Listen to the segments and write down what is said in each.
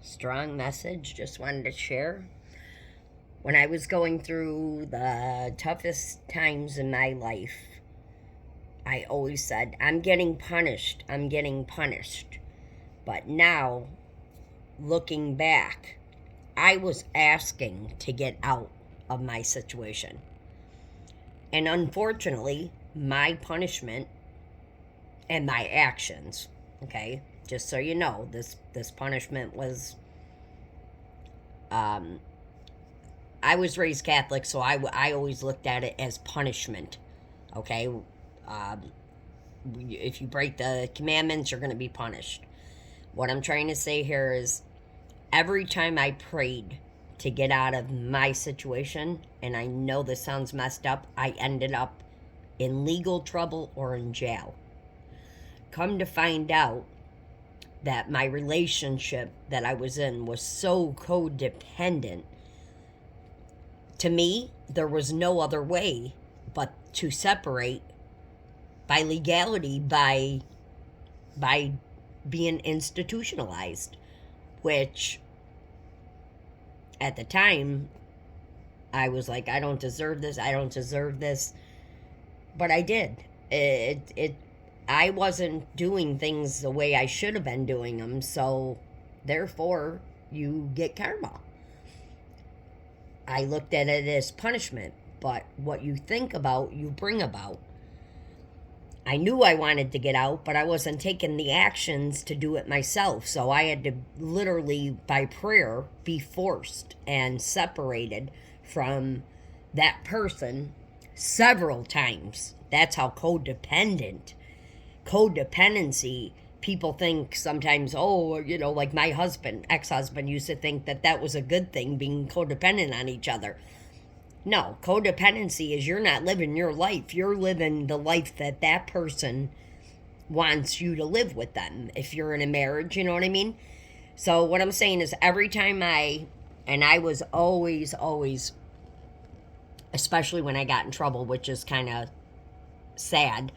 Strong message. Just wanted to share. When I was going through the toughest times in my life, I always said, I'm getting punished. I'm getting punished. But now, looking back, I was asking to get out of my situation. And unfortunately, my punishment and my actions, okay, just so you know, this punishment was, I was raised Catholic, so I always looked at it as punishment, okay? If you break the commandments, you're going to be punished. What I'm trying to say here is every time I prayed to get out of my situation, and I know this sounds messed up, I ended up in legal trouble or in jail. Come to find out that my relationship that I was in was so codependent. To me, there was no other way but to separate by legality, by being institutionalized, which at the time I was like, I don't deserve this, I don't deserve this, but I did. I wasn't doing things the way I should have been doing them, so therefore you get karma. I looked at it as punishment, but what you think about, you bring about. I knew I wanted to get out, but I wasn't taking the actions to do it myself, so I had to literally, by prayer, be forced and separated from that person several times. That's how codependency, people think sometimes, oh, like my ex-husband used to think that was a good thing, being codependent on each other. No, codependency is you're not living your life. You're living the life that person wants you to live with them. If you're in a marriage, you know what I mean? So what I'm saying is every time I was always, especially when I got in trouble, which is kind of sad,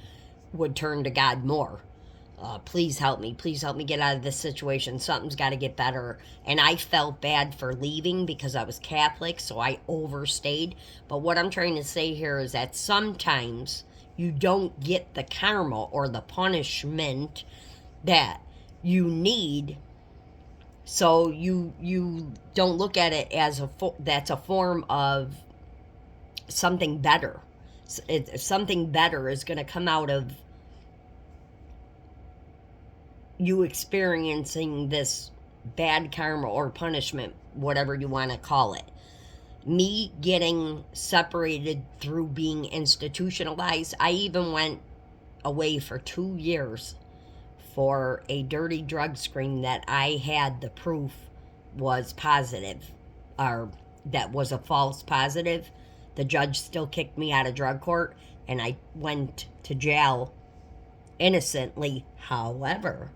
would turn to God more. Please help me get out of this situation. Something's got to get better. And I felt bad for leaving because I was Catholic, so I overstayed. But what I'm trying to say here is that sometimes you don't get the karma or the punishment that you need, so you don't look at it as that's a form of something better. Something better is going to come out of you experiencing this bad karma or punishment, whatever you want to call it. Me getting separated through being institutionalized, I even went away for 2 years for a dirty drug screen that I had the proof was positive, or that was a false positive. The judge still kicked me out of drug court, and I went to jail innocently. However,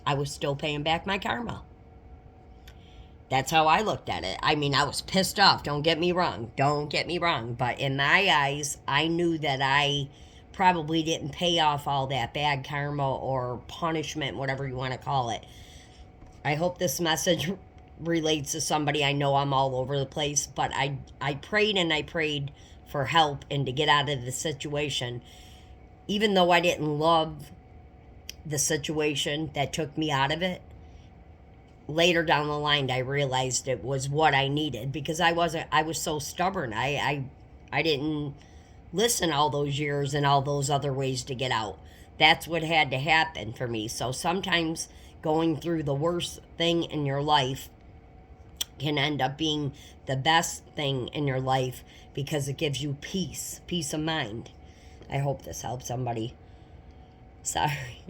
I was still paying back my karma. That's how I looked at it. I mean, I was pissed off. Don't get me wrong. But in my eyes, I knew that I probably didn't pay off all that bad karma or punishment, whatever you want to call it. I hope this message relates to somebody. I know I'm all over the place, but I prayed and I prayed for help and to get out of the situation. Even though I didn't love the situation that took me out of it, later down the line I realized it was what I needed, because I was so stubborn. I didn't listen all those years and all those other ways to get out. That's what had to happen for me. So sometimes going through the worst thing in your life can end up being the best thing in your life, because it gives you peace of mind. I hope this helps somebody. Sorry.